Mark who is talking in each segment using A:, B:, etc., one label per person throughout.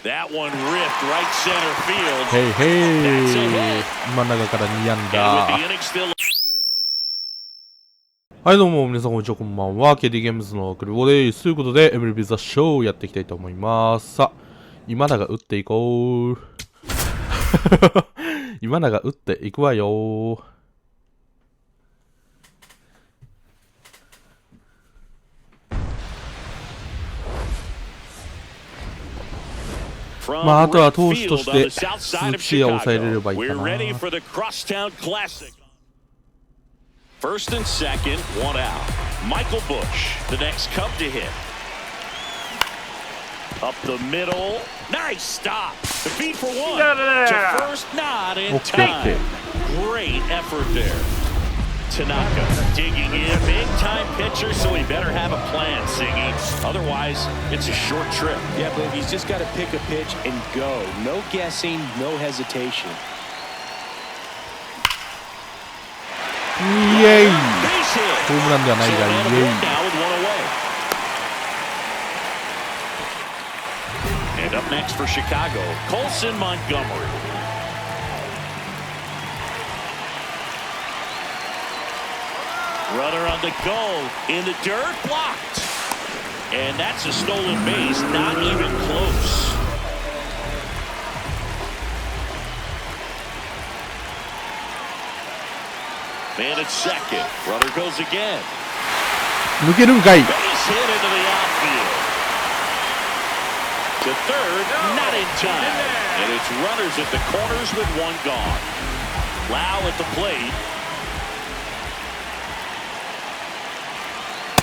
A: へいへい、真ん中から2安打。はいどうも皆さんこんにちは、こんばんは。KD ゲームズのクリボーです。ということで MLB ザショーをやっていきたいと思います。さあ、今永打っていこう。今永打っていくわよ。まあ、あとは投手として鈴木誠也を抑えれればいいかな。
B: First and second, one out. Michael Bush, the next Cub to hit. Up the middle, nice stop. The feed for one. To first, not in time. Great effort there. Tanaka digging in, big time pitcher, so he better have a plan, Siggy. Otherwise, it's a short trip.
C: Yeah, but he's just got to pick a pitch and go. No guessing, no hesitation.
A: イエイ、ホームランではないがイエイ。
B: And up next for Chicago, Colson Montgomery. Runner on the go, in the dirt, blocked. And that's a stolen base, not even close. Man at second. Runner goes again.
A: 抜けるんかい。
B: Base hit into the outfield. To third, not in time. And it's runners at the corners with one gone. Lau at the plate.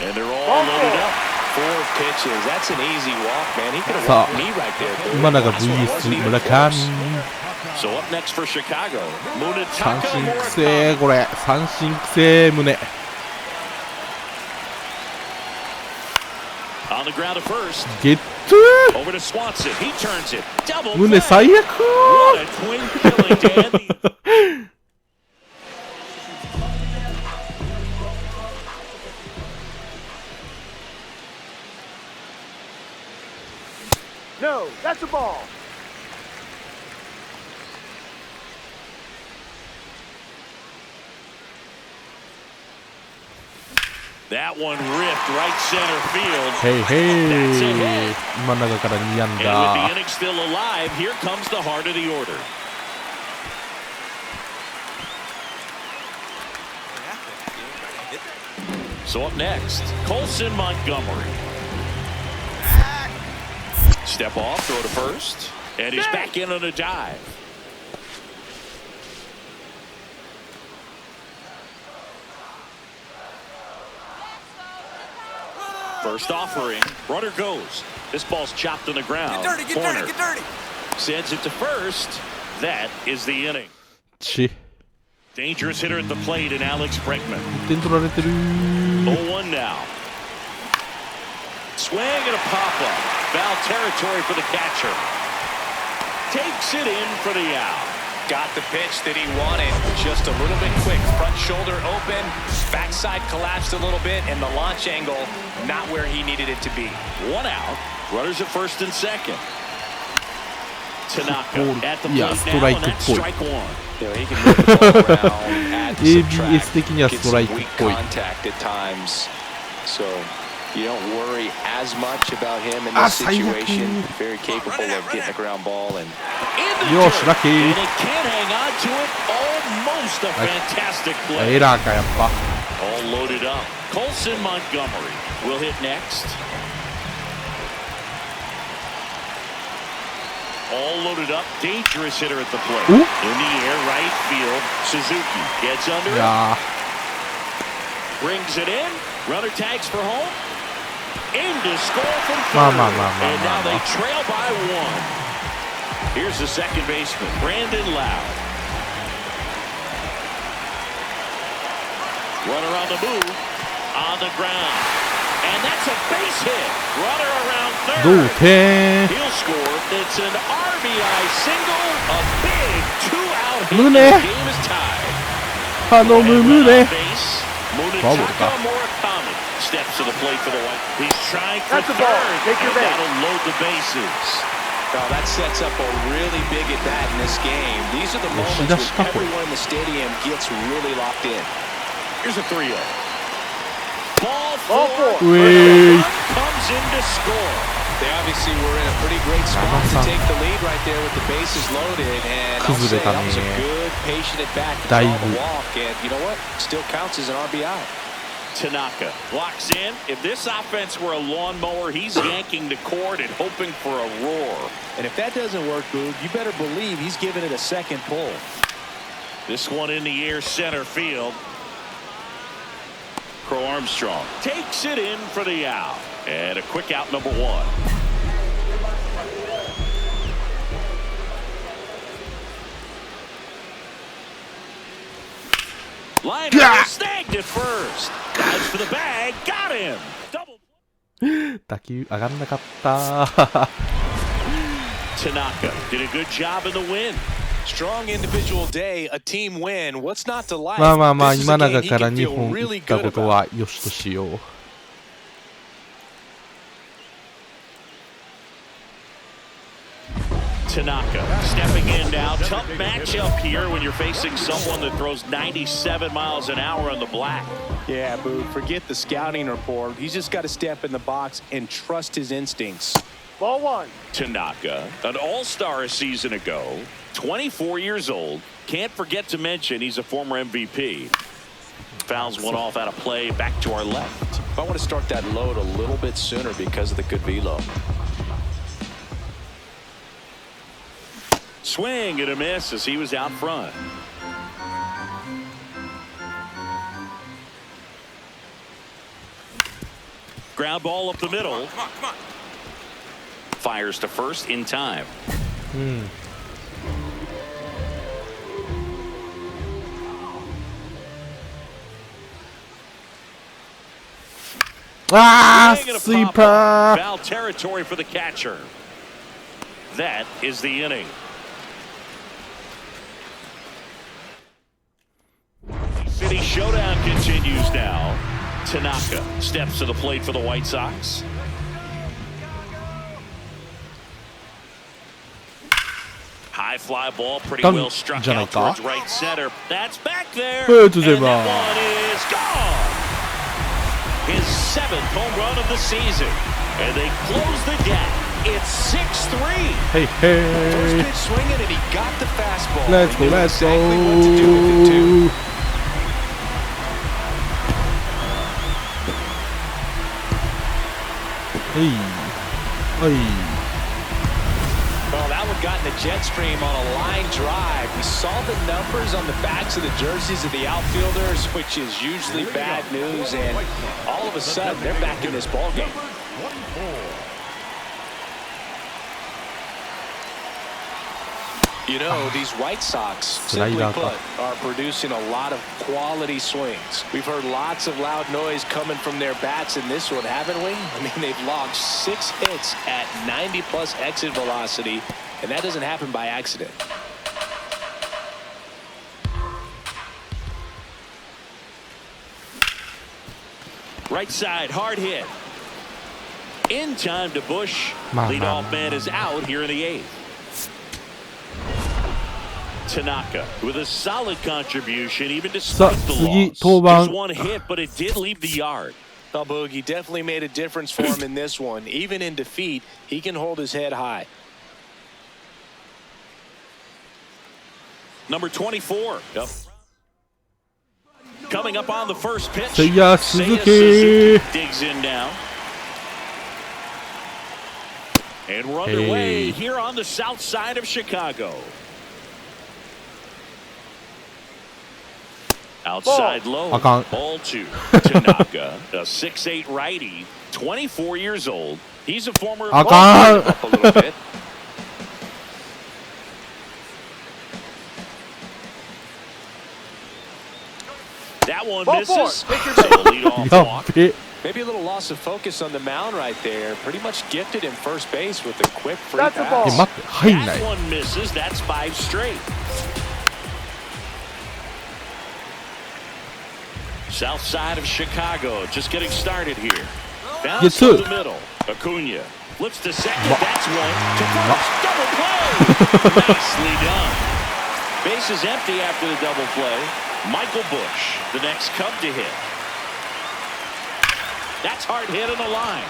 B: And they're all loaded up.
C: 4 pitches. That's an easy walk, man. He could have walked me right there.
A: 今永 VS 村上。
B: So up next for Chicago.
A: 三振くせー、これ三振くせー、胸。
B: On the ground to first.
A: ゲットー。
B: Over to Swanson. He turns it. Double
A: 胸最悪。
B: What a twin killing to end the
D: No, that's a ball.
B: That one ripped right center field.
A: へいへい、真ん中から2安
B: And with
A: 打。
B: the inning still alive, here comes the heart of the order. So up next, Colson Montgomery. Step off, throw to first, and he's back in on a dive. First offering, runner goes. This ball's chopped on the ground.
D: Get dirty, get
B: Corner.
D: dirty, get dirty.
B: Sends it to first. That is the inning.
A: ち、
B: Dangerous hitter at the plate in Alex Bregman.
A: 1点取られてるー。
B: 0-1 now. Swing and a pop-up. Foul territory for the catcher. Takes it in for the out.
C: Got the pitch that he wanted. Just a little bit quick. Front shoulder open. Backside collapsed a little bit. And the launch angle not where he needed it to be.
B: 1 out. Runners at first and second. Tanaka at the plate
A: Yeah,
B: now,
A: strike
B: and that's
A: point.
B: strike one.
C: You know, he can move the ball around, add to
A: ABS
C: subtract,
A: 的には
C: get
A: ストライ
C: some
A: クっ
C: weak
A: ぽい。
C: contact at times. So you don't worry as much about him in
A: あ、
C: this
A: 最悪。
C: situation. Very capable of getting the ground ball and
B: In the
A: よし、
B: dirt,
A: ラッキ
B: and
A: ー。
B: it can't hang on to it. Almost a fantastic
A: エ
B: play.
A: ラーかやっぱ。
B: All loaded up. Colson Montgomery will hit next. All loaded up. Dangerous hitter at the plate.
A: Ooh.
B: In the air, right field. Suzuki gets under
A: い
B: it.
A: や
B: Brings it in. Runner tags for home. In to score from third.
A: まあまあまあまあ
B: And
A: ま
B: now
A: あ
B: they
A: まあ。
B: trail by one. Here's the second baseman, Brandon Lau. Runner on the move. On the ground. And that's a base hit. Runner around
A: 同
B: third.
A: 点。
B: He'll score. It's an RBI single. A big 2-out hit.
A: 胸。
B: The game is tied.
A: 頼む胸。
B: Base.
A: Foul
B: Munetaka
A: か。
B: Murakami steps to the plate for the White. He's trying for
D: That's the ball.
B: third.
D: Take your
B: And
D: base.
B: that'll load the bases.
C: Oh, that sets up a really big at bat in this game. These are the moments when everyone in the stadium gets really locked in.
B: Here's a 3-0. Ball four. Comes in to score.
C: They obviously were in a pretty great spot to take the lead right there with the bases loaded. And I'll say that was a good, patient at bat to draw the walk. And you know what? Still counts as an RBI.
B: Tanaka locks in. If this offense were a lawnmower, he's yanking the cord and hoping for a roar.
C: And if that doesn't work, Boog, you better believe he's giving it a second pull.
B: This one in the air center field. Crow Armstrong takes it in for the out. And a quick out, number 1. Liner snagged it first. Dives for the bag. Got him. Double.
A: 打球上がんなかった。
B: Tanaka did a good job in the win.
C: Strong individual day, a team win. What's not to like?
A: まあまあまあ、今永から2本打ったことはよしとしよう。
B: Tanaka stepping in now. Tough matchup here when you're facing someone that throws 97 miles an hour on the black.
C: Yeah, Boo, forget the scouting report. He's just got to step in the box and trust his instincts.
B: Ball 1. Tanaka, an all-star a season ago, 24 years old. Can't forget to mention he's a former MVP. Fouls one off out of play, back to our left.
C: I want to start that load a little bit sooner because of the good velo.
B: Swing and a miss as he was out front. Ground ball up the middle. Come on. Fires to first in time.
A: Sweeper.
B: Foul territory for the catcher. That is the inning. City showdown continues now. Tanaka steps to the plate for the White Sox. High fly ball, pretty well struck out towards right center. That's back there. And that one is gone. His 7th home run of the season. And they close the gap. It's 6-3.
A: Hey.
C: First pitch swinging, and he got the fastball.
A: Let's go.
C: Exactly what to do with it, too. Well, that one got in the jet stream on a line drive. We saw the numbers on the backs of the jerseys of the outfielders, which is usually bad news, and all of a sudden they're back in this ballgame. You know, these White Sox, simply put, are producing a lot of quality swings. We've heard lots of loud noise coming from their bats in this one, haven't we? I mean, they've logged 6 hits at 90+ exit velocity, and that doesn't happen by accident.
B: Right side, hard hit. In time to Bush. Leadoff man is out here in the 8th. Tanaka with a solid contribution, even despite the loss. Just one hit, but it did leave the yard.
C: Well, Boogie definitely made a difference for him in this one. Even in defeat, he can hold his head high.
B: Number 24. Yep. Coming up on the first pitch.
A: Seiya Suzuki
B: digs in now. And we're underway here on the south side of Chicago. Outside low. Ball 2. Tanaka, a 6'8" righty, 24 years old. He's a former. Up a little bit. That one misses. So lead off walk.
C: Maybe a little loss of focus on the mound right there. Pretty much gifted him first base with a quick free pass.
B: That one misses. That's 5 straight. South side of Chicago, just getting started here. Bounce to the middle. Acuna flips to second. That's one. To first. Double play. Nicely done. Bases empty after the double play. Michael Bush, the next Cub to hit. That's hard hit on the line.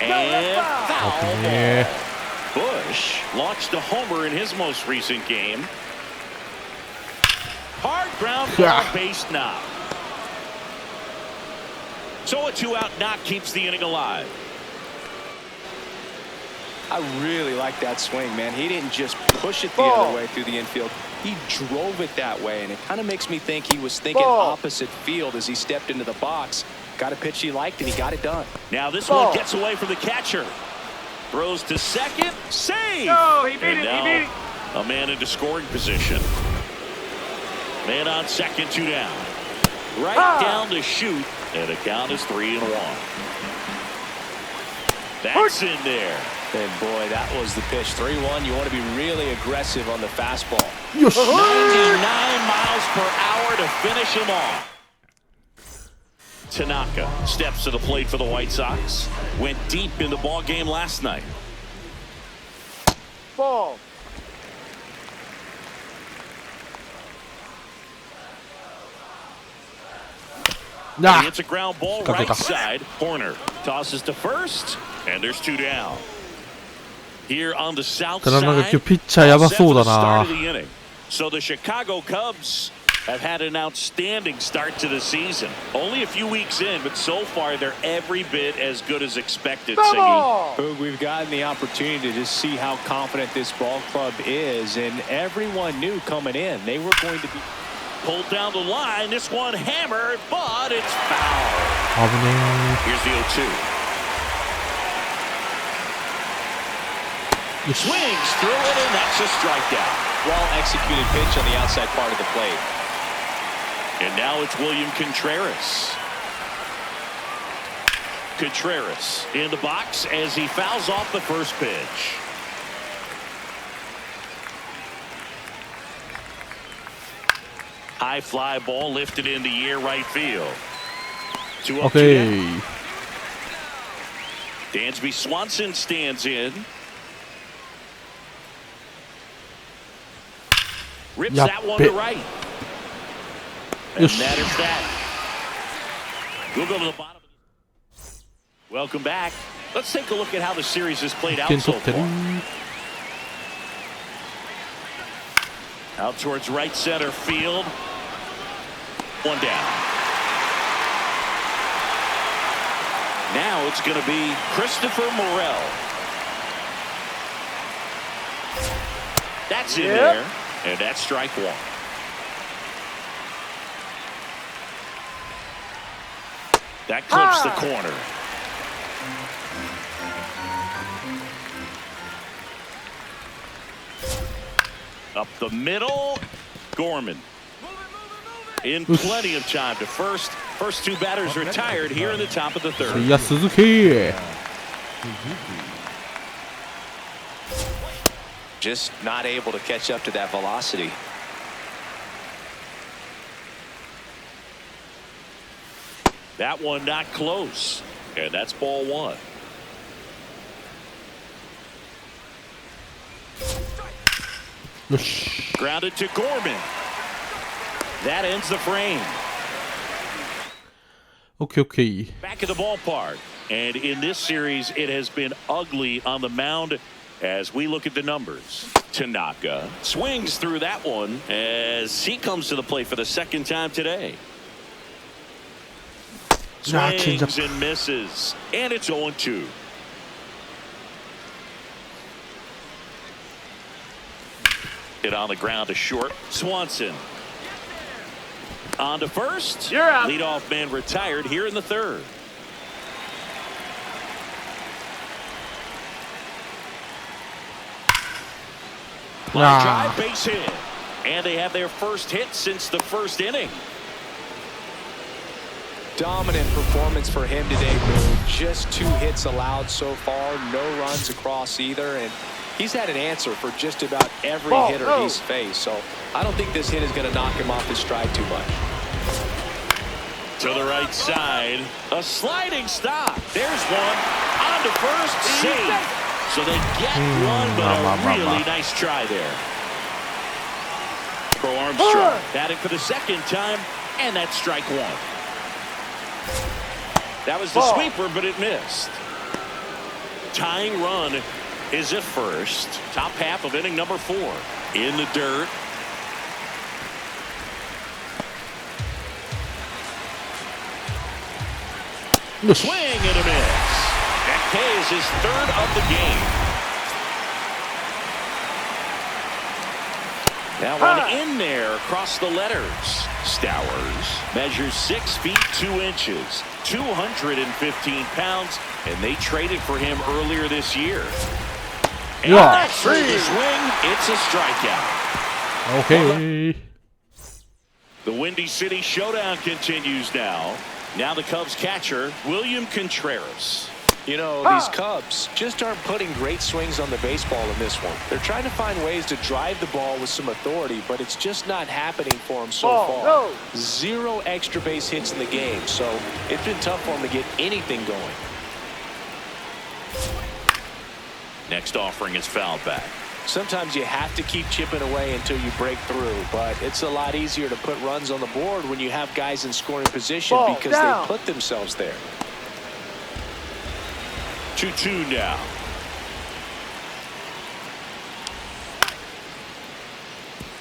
B: And foul ball. Bush launched a homer in his most recent game. Hard ground ball, base knock. So a 2-out knock keeps the inning alive.
C: I really like that swing, man. He didn't just push it the other way through the infield. He drove it that way, and it kind of makes me think he was thinking opposite field as he stepped into the box. Got a pitch he liked, and he got it done.
B: Now this one gets away from the catcher. Throws to second. Save!
D: No, he beat
B: and
D: it.
B: now
D: He beat it.
B: a man into scoring position. Man on second, 2 down. Right down to shoot, and the count is 3-1. That's in there.
C: And boy, that was the pitch. 3-1. You want to be really aggressive on the fastball.
B: 99 miles per hour to finish him off. Tanaka steps to the plate for the White Sox. Went deep in the ball game last night.
D: Ball.
B: He hits a ground ball right side. Corner tosses to first, and there's 2 down. Here on the south side, start of the inning. So the Chicago Cubs have had an outstanding start to the season. Only a few weeks in, but so far they're every bit as good as expected.
C: We've gotten the opportunity to just see how confident this ball club is, and everyone knew coming in they were going to be
B: pulled down the line. This one hammered, but it's foul. Here's the 0-2. Swings through it, and that's a strikeout.
C: Well-executed pitch on the outside part of the plate.
B: And now it's William Contreras. Contreras in the box as he fouls off the first pitch. High fly ball lifted in the air right field. 2 up, 2 down. Dansby Swanson stands in. Rips that one to right. And that is that. We'll go to the bottom. Welcome back. Let's take a look at how the series has played out so far. Out towards right center field. 1 down. Now it's going to be Christopher Morel. That's in there. And that's strike 1. That clips the corner. Up the middle, Gorman. In plenty of time to first. First 2 batters retired here in the top of the 3rd.
A: Suzuki.
C: Just not able to catch up to that velocity.
B: That one not close. And that's ball 1. Grounded to Gorman. That ends the frame.
A: Okay.
B: Back at the ballpark. And in this series, it has been ugly on the mound as we look at the numbers. Tanaka swings through that one as he comes to the plate for the 2nd time today. Swings and misses. And it's 0-2. Hit on the ground to short. Swanson. On to first.
D: You're out.
B: Leadoff man retired here in the 3rd. Drive, base hit. And they have their first hit since the 1st inning.
C: Dominant performance for him today, Boone. Just 2 hits allowed so far. No runs across either. And he's had an answer for just about every hitter he's faced. So I don't think this hit is going to knock him off his stride too much.
B: To the right side, a sliding stop. There's one on to first, safe. So they get one, but a really nice try there. Pro Armstrong batting for the second time, and that's strike one. That was the sweeper, but it missed. Tying run is at first. Top half of inning number 4. In the dirt. Swing and a miss. That pays his third of the game. That one in there across the letters. Stowers measures 6 feet 2 inches, 215 pounds, and they traded for him earlier this year. And that's through the swing. It's a strikeout.
A: Okay.
B: The Windy City Showdown continues now. Now the Cubs catcher, William Contreras.
C: You know, these Cubs just aren't putting great swings on the baseball in this one. They're trying to find ways to drive the ball with some authority, but it's just not happening for them so far. 0 extra base hits in the game, so it's been tough for them to get anything going.
B: Next offering is fouled back.
C: Sometimes you have to keep chipping away until you break through, but it's a lot easier to put runs on the board when you have guys in scoring position because they put themselves there.
B: 2-2 now.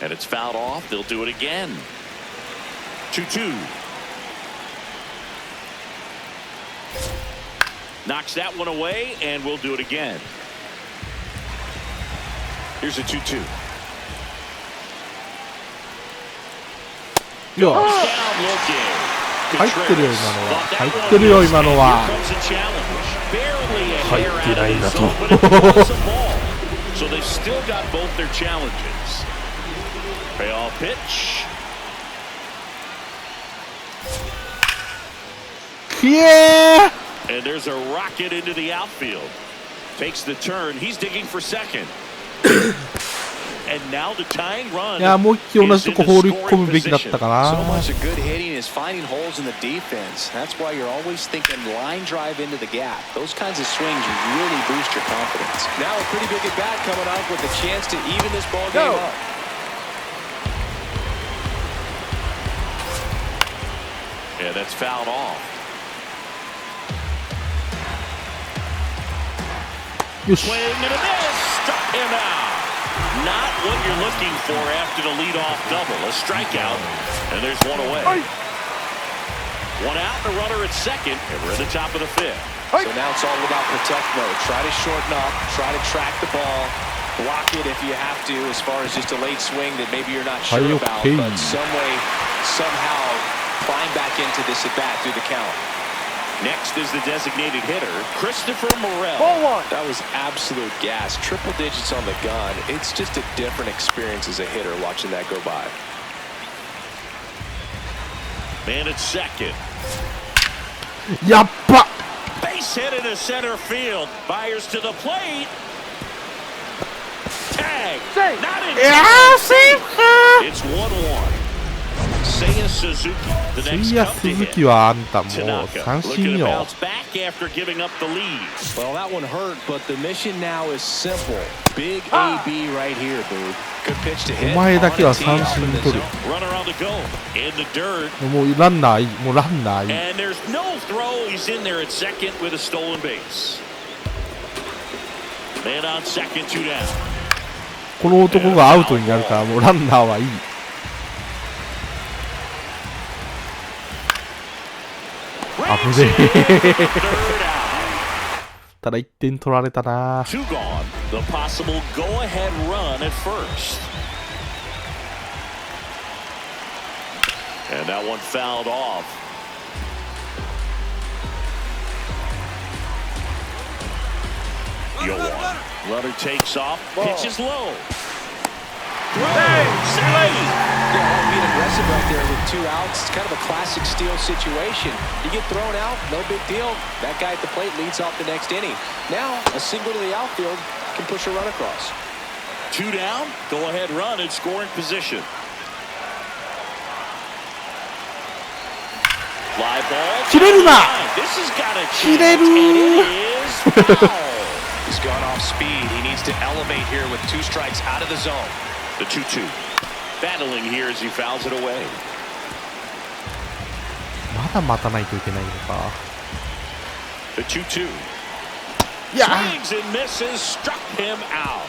B: And it's fouled off. They'll do it again. 2-2. Knocks that one away, and we'll do it again. Here's a 2-2.
A: Yo. 入ってるよ今のは。入ってるよ今のは。入ってないんだと。
B: So they've still got both their challenges. Payoff pitch.
A: きえー。
B: And there's a rocket into the outfield. Takes the turn. He's digging for second. And now the tying run.
A: いやもう一球同じとこ放り込むべきだったかな。
C: So much of good hitting is finding holes in the defense. That's why you're always thinking line drive into the gap. Those kinds of swings really boost your confidence. Now a pretty big at bat coming up with a chance to even this ball game up.
B: Yeah, that's fouled off. Swing and a miss. Struck him out. Not what you're looking for after the leadoff double. A strikeout, and there's one away. One out, the runner at second, and we're at the top of the 5th.
C: So now it's all about protect mode. Try to shorten up, try to track the ball, block it if you have to, as far as just a late swing that maybe you're not sure about, but some way, somehow climb back into this at bat through the count.
B: Next is the designated hitter, Christopher Morel.
C: That was absolute gas. Triple digits on the gun. It's just a different experience as a hitter watching that go by.
B: Man at second.
A: やっば
B: Base hit into center field. Fires to the plate. Tag. Not in time. It's 1-1. Seiya Suzuki, the next Cub to hit. Tanaka looking to bounce back after giving up the lead.
C: Well, that one hurt, but the mission now is simple. Big AB right here, dude. Good pitch to hit.
A: お前だけは三振取る。
B: Runner on the go in the dirt.
A: もうランナーいい。もうランナーいい。
B: And there's no throw. He's in there at second with a stolen base. Man on second, 2 down.
A: この男がアウトになるからもうランナーはいい。 危ねえただ1点取られたな。
B: 2 gone. The possible go-ahead run at first. And that one fouled off. Yoan. Runner takes off. Pitches low.
C: Being aggressive right there with 2 outs. It's kind of a classic steal situation. You get thrown out, no big deal. That guy at the plate leads off the next inning. Now, a single to the outfield can push a run across.
B: 2 down, go-ahead run in scoring position.
A: 切れるな。切れる。
C: He's gone off speed. He needs to elevate here with 2 strikes out of the zone.
B: The 2-2. Battling here as he fouls it away.
A: まだ待たないといけないのか。
B: The 2-2. Swings and misses, struck him out.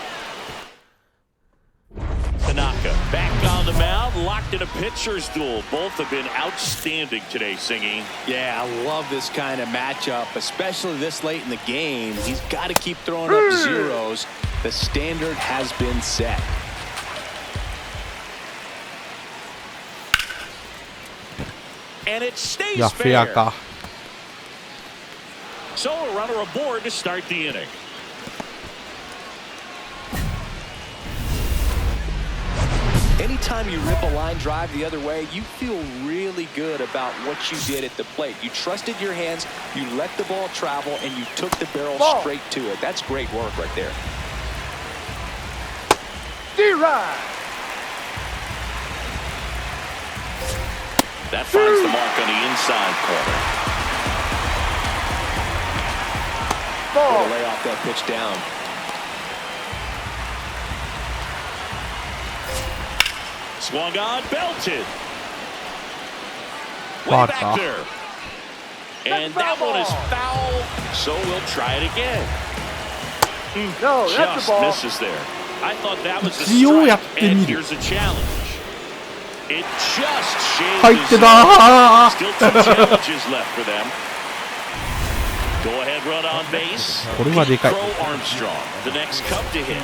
B: Tanaka back on the mound, locked in a pitcher's duel. Both have been outstanding today, Singy.
C: Yeah, I love this kind of matchup, especially this late in the game. He's got to keep throwing up zeros. The standard has been set.
B: And it stays
A: いや、フェア
B: fair.
A: か。
B: So a runner aboard to start the inning.
C: Anytime you rip a line drive the other way, you feel really good about what you did at the plate. You trusted your hands, you let the ball travel, and you took the barrel straight to it. That's great work right there.
B: D-Ride. That finds the mark on the inside corner.
C: Gonna lay off that pitch down.
B: Swung on, belted. Way back there. And that one is foul, so we'll try it again.
D: No, that's the ball.
B: Misses there. I thought that was a strike, and here's a challenge. It just shaves his head. Still 2 challenges left for them. Go ahead, run on base. Crow Armstrong, the next Cub to hit.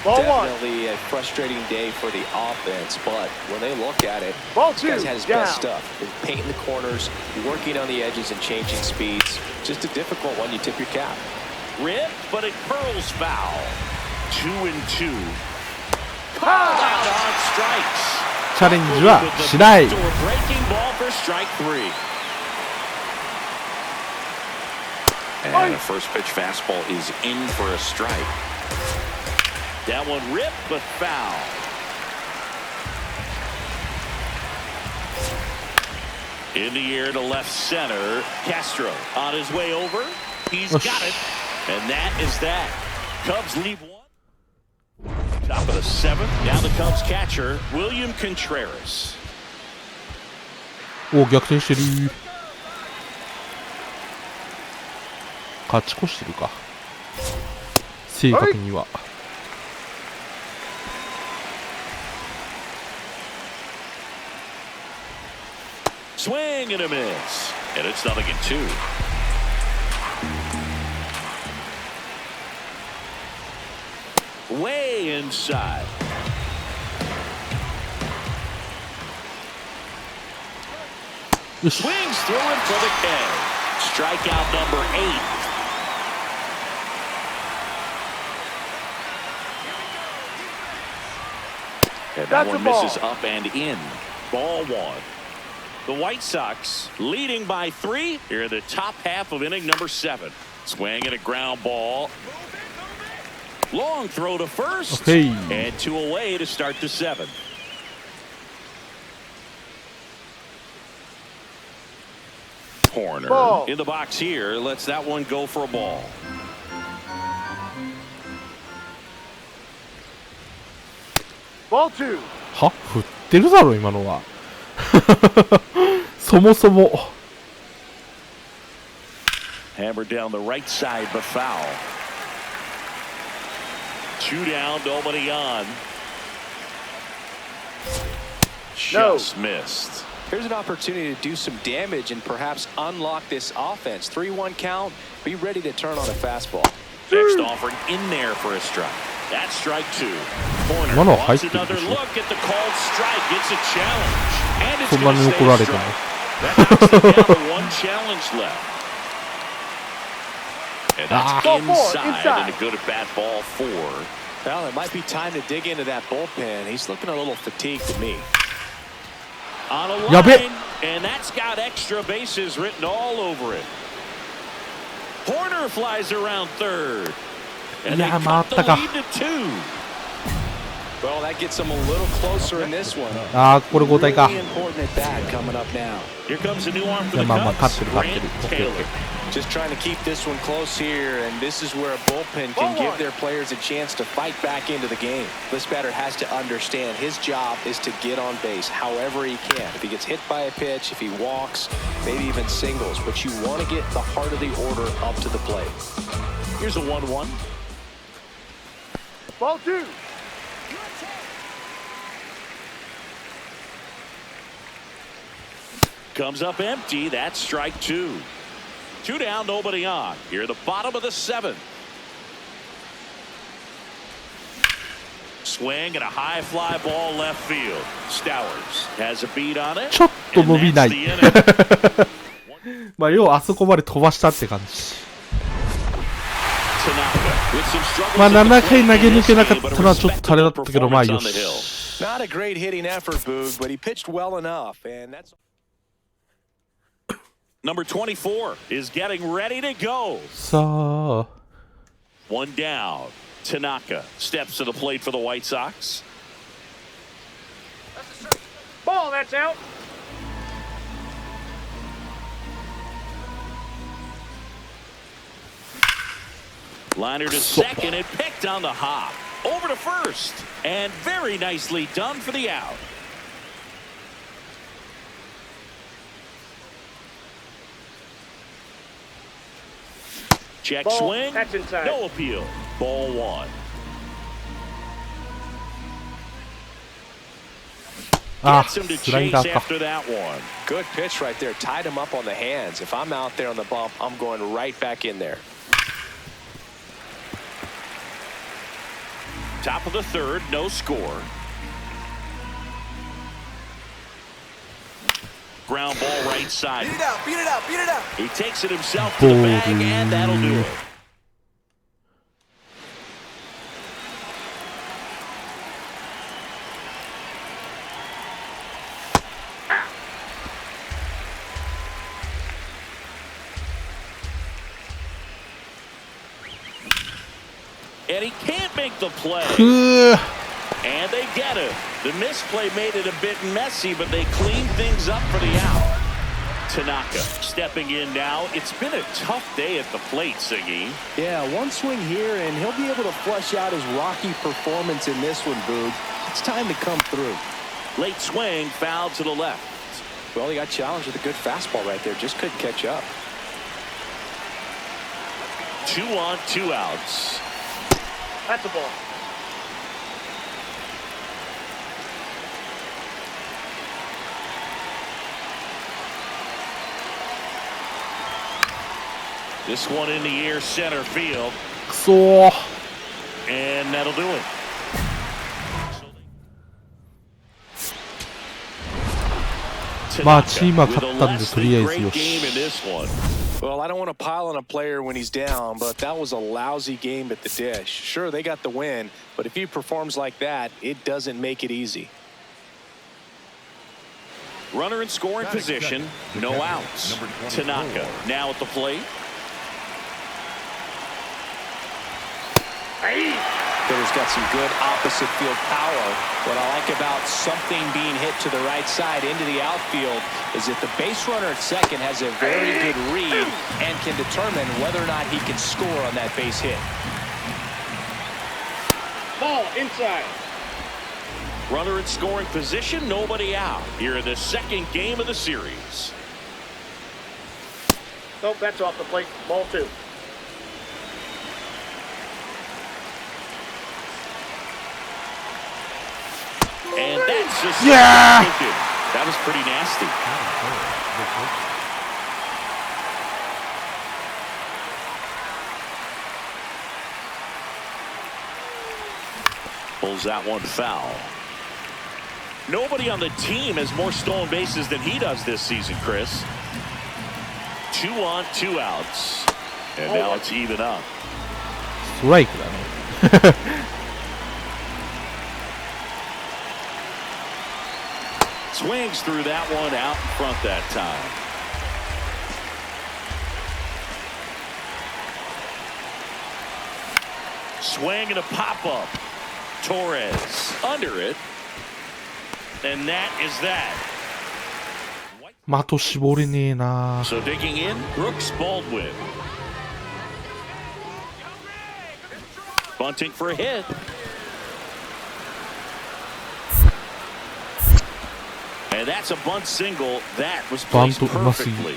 C: Definitely a frustrating day for the offense, but when they look at it, this guy's had his best stuff. He's painting the corners, working on the edges and changing speeds. Just a difficult one, you tip your cap.
B: Rip, but it curls foul. 2-2. Called out on strikes.
A: チャレンジはしない。
B: So we're breaking ball for strike 3. And a first pitch fastball is in for a strike. That one ripped, but foul. In the air to left center. Castro on his way over. He's got it. And that is that. Cubs lead 1. Top of the 7th. Now the Cubs catcher, William Contreras.
A: お、逆転してる。勝ち越してるか。正確には。
B: Swing and a miss. And it's 0-2. Way inside. Swings through it for the K. Strikeout number 8. And that one misses up and in. Ball 1. The White Sox leading by 3 here in the top half of inning number 7. Swing and a ground ball. Long throw to first.
A: Okay.
B: And 2 away to start the 7th. Corner in the box here. Lets that one go for a ball.
D: Ball 2.
A: は、振ってるだろ今のは。そもそも。
B: Hammered down the right side, but foul. 2 down, nobody on. Just missed.
C: Here's an opportunity to do some damage and perhaps unlock this offense. 3-1 count. Be ready to turn on a fastball.
B: Next offering in there for a strike. That's strike 2. Corner wants another look at the called strike. It's a challenge. And it's going to stay a strike. That knocks it down to 1 challenge left. And that's inside and a good at-bat ball 4.
C: Well, it might be time to dig into that bullpen. He's looking a little fatigued to me.
B: On a line, and that's got extra bases written all over it. Horner flies around third. And they cut the lead to 2.
C: Well, that gets them a little closer in this one.
A: ああ、これ交代か。
C: Really important at bat coming up now.
B: Here comes a new arm
A: い
B: for
A: や
B: the
A: まあまあ、
B: Cubs.
A: 勝ってる勝ってる。
B: Grant
A: オッケーオッ
B: Taylor.
A: ケー。
C: Just trying to keep this one close here, and this is where a bullpen can give their players a chance to fight back into the game. This batter has to understand his job is to get on base however he can. If he gets hit by a pitch, if he walks, maybe even singles, but you want to get the heart of the order up to the plate.
B: Here's a 1-1.
D: Ball 2.
B: Comes up empty. That's strike 2. 2 down, nobody on. Here at the bottom of the 7th. Swing and a high fly ball left field. Stowers has a beat on it.
A: ちょっと伸びない。
B: And that's the inning.
A: まあ、要はあそこまで飛ばしたって感じ。
B: Tanaka with some struggles
A: まあ、
B: at the
A: 7 回
B: plate
A: 投げ
B: in
A: 抜
B: this
A: けなかっ
B: game, but
A: たのはちょっとあれだったけど、まあ
B: respectable
A: よ
B: performance on the
A: し。
B: hill.
C: Not a great hitting effort, Boog, but he pitched well enough, and that's...
B: Number 24 is getting ready to go.
A: さあ。
B: One down. Tanaka steps to the plate for the White Sox.
D: Ball, that's out.
B: Liner to second and picked on the hop. Over to first. And very nicely done for the out. Check
D: Ball,
B: swing.
D: that's inside.
B: No appeal. Ball 1.
A: あ、
B: Gets him to
A: スライダ
B: chase
A: ーか。
B: after that one.
C: Good pitch right there. Tied him up on the hands. If I'm out there on the bump, I'm going right back in there.
B: Top of the 3rd, no score. Ground ball right side.
E: Beat it out, beat it out, beat it out.
B: He takes it himself to the bag, and that'll do it. And he can't make the play.
A: くー。
B: And they get it. The misplay made it a bit messy, but they cleaned things up for the out. Tanaka stepping in now. It's been a tough day at the plate, Siggy.
C: Yeah, one swing here, and he'll be able to flush out his rocky performance in this one, Boog. It's time to come through.
B: Late swing, foul to the left.
C: Well, he got challenged with a good fastball right there. Just couldn't catch up.
B: 2 on, 2 outs.
D: That's a ball.
B: This one in the air, center field.
A: くそー。
B: And that'll do it. Tanaka
A: まあチームは
B: with
A: 勝
B: a
A: ったんで
B: less
A: とり
B: than
A: あえず
B: great
A: よ
B: game in
A: し。
B: this one.
C: Well, I don't want to pile on a player when he's down, but that was a lousy game at the dish. Sure, they got the win, but if he performs like that, it doesn't make it easy.
B: Runner in scoring position, no outs. Tanaka now at the plate.
C: Hitter's got some good opposite field power. What I like about something being hit to the right side into the outfield is that the base runner at second has a very good read and can determine whether or not he can score on that base hit.
D: Ball, inside.
B: Runner in scoring position, nobody out. Here in the 2nd game of the series.
D: Nope, that's off the plate. Ball 2.
B: And that's just
A: Yeah!
B: that was pretty nasty. Pulls that one foul. Nobody on the team has more stolen bases than he does this season, Chris. 2 on, 2 outs. And now it's even up.
A: ストライクだね。
B: Swings through that one out in front that time. Swing and a pop-up. Torres under it, and that is that.
A: 的絞れねえな。
B: So digging in, Brooks Baldwin. Bunting for a hit. And that's a bunt single. That was placed perfectly.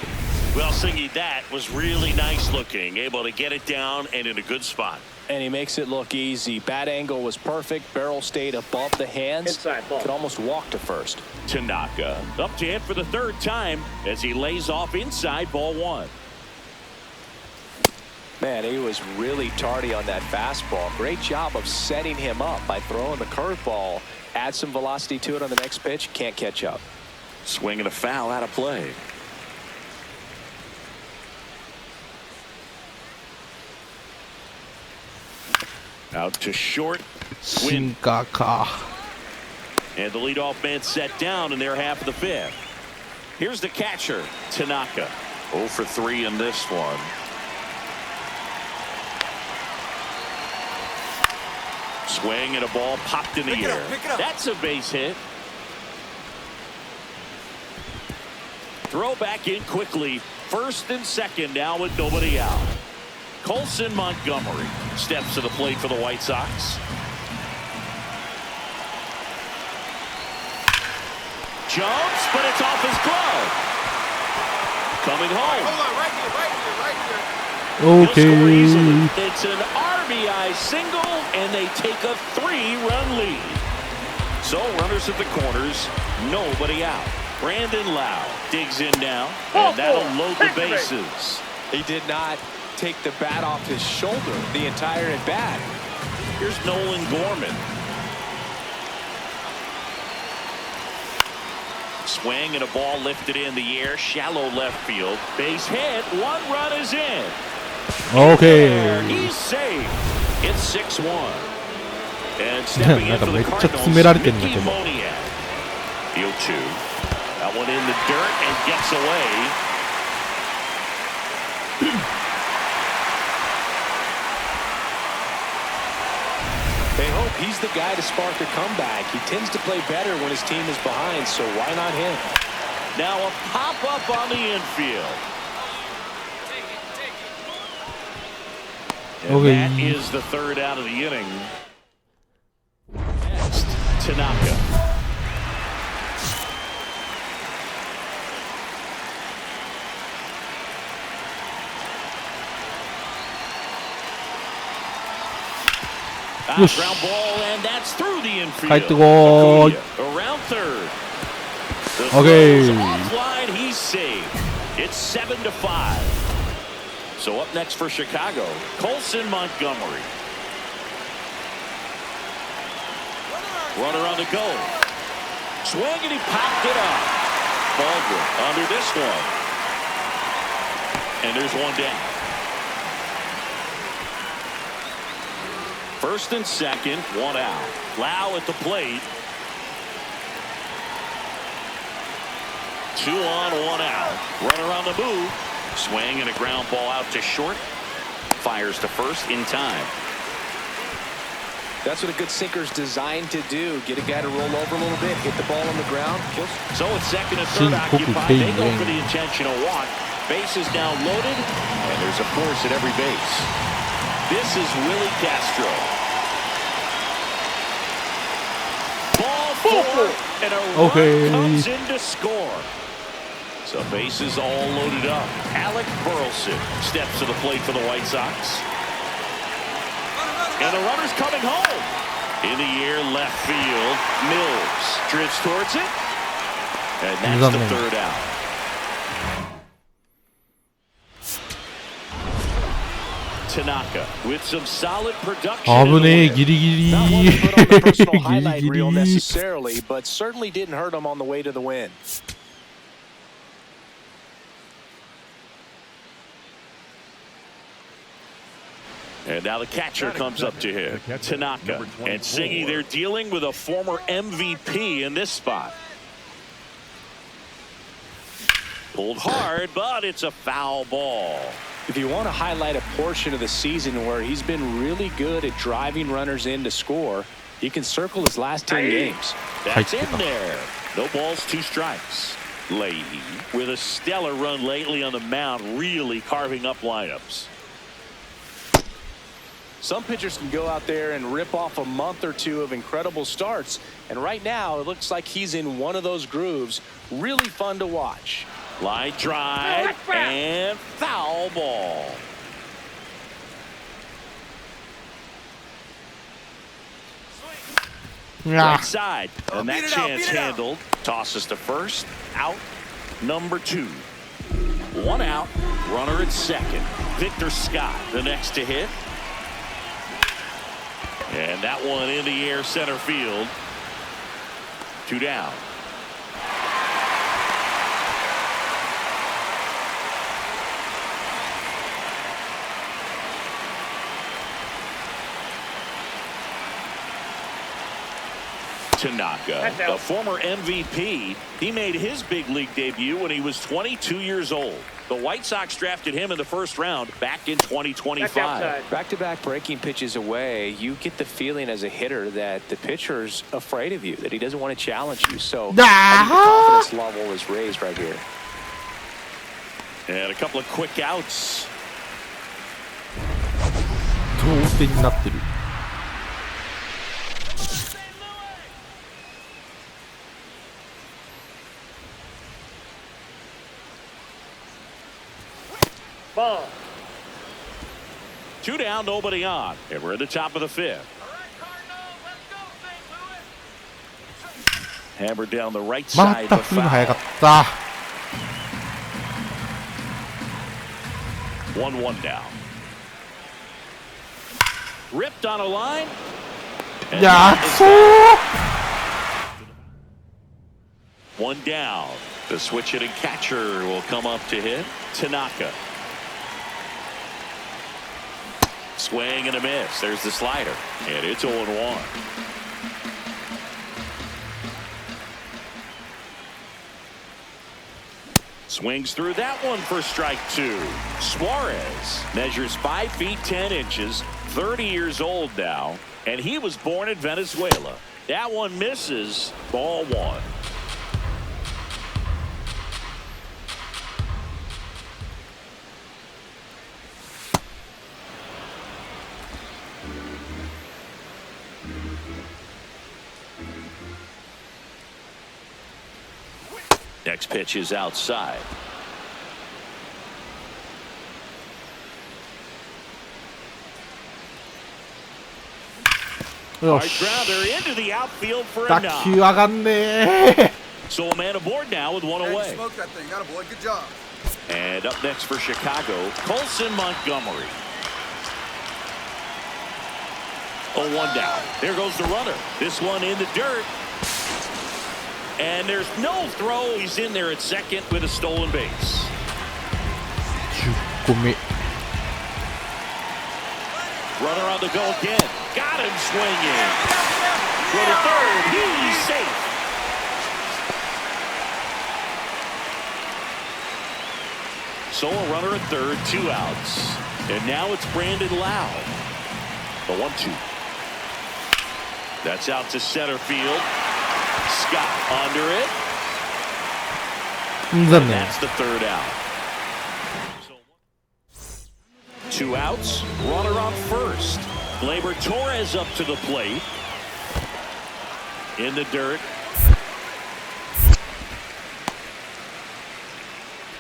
B: Well, Singy, that was really nice looking. Able to get it down and in a good spot.
C: And he makes it look easy. Bat angle was perfect. Barrel stayed above the hands.
D: Inside ball.
C: Could almost walk to first.
B: Tanaka up to hit for the third time as he lays off inside ball one.
C: Man, he was really tardy on that fastball. Great job of setting him up by throwing the curveball. Add some velocity to it on the next pitch. Can't catch up.
B: Swing and a foul out of play. Out to short.
A: シンカーか。
B: And the leadoff man set down in their half of the fifth. Here's the catcher, Tanaka. 0 for 3 in this one. Swing and a ball popped in the air. That's a base hit. Throw back in quickly. First and second now with nobody out. Colson Montgomery steps to the plate for the White Sox. Jumps, but it's off his glove. Coming home.
A: Okay.
B: It's an RBI single, and they take a 3-run lead. So runners at the corners, nobody out. Brandon Lau digs in now, and that'll load the bases.
C: He did not take the bat off his shoulder the entire at bat.
B: Here's Nolan Gorman. Swing and a ball lifted in the air, shallow left field. Base hit, 1 run is in.
A: Okay.
B: He's safe. It's 6-1. And stepping in for the
A: めっちゃ
B: Cardinals,
A: 詰められてんだけ
B: Mickey
A: ど。
B: Moniak. Field 2. That one in the dirt and gets away.
C: They hope he's the guy to spark a comeback. He tends to play better when his team is behind, so why not him?
B: Now a pop-up on the infield. And that is the third out of the inning. Next, Tanaka. Ground ball, and that's through the infield. Around third.
A: Okay.
B: Offline, he's safe. It's 7-5. So up next for Chicago, Colson Montgomery. Runner on the go. Swing and he popped it up. Baldwin under this one. And there's one down. First and second, 1 out. Lau at the plate. 2 on, 1 out. Runner on the move. Swing and a ground ball out to short. Fires to first in time.
C: That's what a good sinker's designed to do. Get a guy to roll over a little bit, hit the ball on the ground.
B: So it's second and third occupied. They go for the intentional walk. Base is now loaded, and there's a force at every base. This is Willie Castro. Ball 4, and a run comes in to score. So bases all loaded up. Alec Burleson steps to the plate for the White Sox. And the runner's coming home. In the air, left field. Mills drifts towards it. And that's the third out. Tanaka with some solid production.
A: Not one to put on the personal
C: highlight reel necessarily, but certainly didn't hurt him on the way to the win.
B: And now the catcher comes up to him, Tanaka. And Singy, they're dealing with a former MVP in this spot. Pulled hard, but it's a foul ball.
C: If you want to highlight a portion of the season where he's been really good at driving runners in to score, He can circle his last 10 games.
B: That's in there. No balls, 2 strikes. Leahy with a stellar run lately on the mound, really carving up lineups.
C: Some pitchers can go out there and rip off a month or 2 of incredible starts, and right now it looks like he's in one of those grooves. Really fun to watch.
B: Line drive and foul ball. Right side, and that chance handled. Tosses to first, out, number 2. 1 out, runner at second. Victor Scott, the next to hit. And that one in the air, center field. 2 down. Tanaka, a former MVP, he made his big league debut when he was 22 years old. The White Sox drafted him in the first round back in 2025.
C: Back-to-back breaking pitches away, you get the feeling as a hitter that the pitcher's afraid of you, that he doesn't want to challenge you. So I think the confidence level is raised right here.
B: And a couple of quick outs.
A: 同点になってる。
D: Ball.
B: 2 down, nobody on. And we're at the top of the 5th. Hammered down the right
A: ま
B: side
A: た
B: of
A: 振るの
B: foul.
A: 早かった。
B: 1-1 down. Ripped on a line.
A: いやー、そう。
B: 1 down. The switch hitting catcher will come up to hit. Tanaka. Swing and a miss. There's the slider. And it's 0-1. Swings through that one for strike 2. Suarez measures 5 feet 10 inches, 30 years old now, and he was born in Venezuela. That one misses. Ball 1. Next pitch is outside. Hard grounder into the outfield for a
A: 打
B: knock.
A: 球上がんねー。
B: So a man aboard now with 1 away.
E: Smoke that thing. Got a boy. Good job.
B: And up next for Chicago, Colson Montgomery. 0-1 down. There goes the runner. This one in the dirt. And there's no throw. He's in there at second with a stolen base.
A: 10個目。
B: Runner on the go again. Got him swinging. For the third. He's safe. So a runner at third, 2 outs. And now it's Brandon Lowe. The 1-2. That's out to center field. Scott under it.
A: 残
B: And
A: 念。
B: that's the 3rd out. 2 outs. Runner on first. Gleyber Torres up to the plate. In the dirt.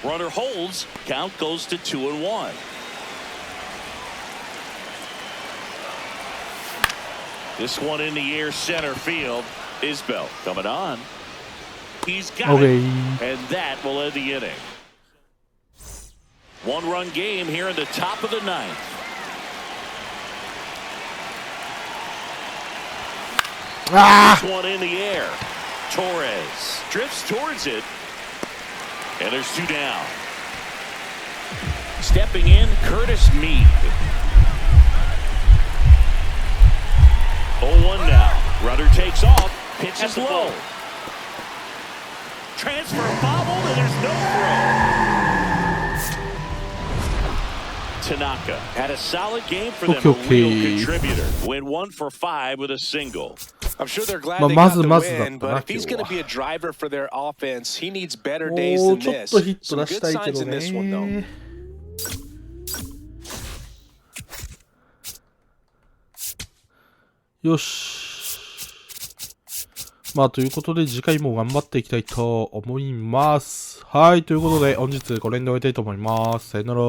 B: Runner holds. Count goes to 2-1. This one in the air, center field. Isbell coming on. He's got it. And that will end the inning. 1-run game here in the top of the 9th. This one in the air. Torres drifts towards it. And there's 2 down. Stepping in, Curtis Mead. 0-1 now. Runner takes off. Pitch is low. Transfer bobbled, and there's no throw. Tanaka had a solid game for them, a real contributor. Went 1 for 5 with a single.
C: I'm sure they're glad they got the win, but if he's going to be a driver for their offense, he needs better days than this. Some good signs in this one, though.
A: よし。まあ、ということで、次回も頑張っていきたいと思います。はい、ということで、本日これで終えたいと思います。さよなら。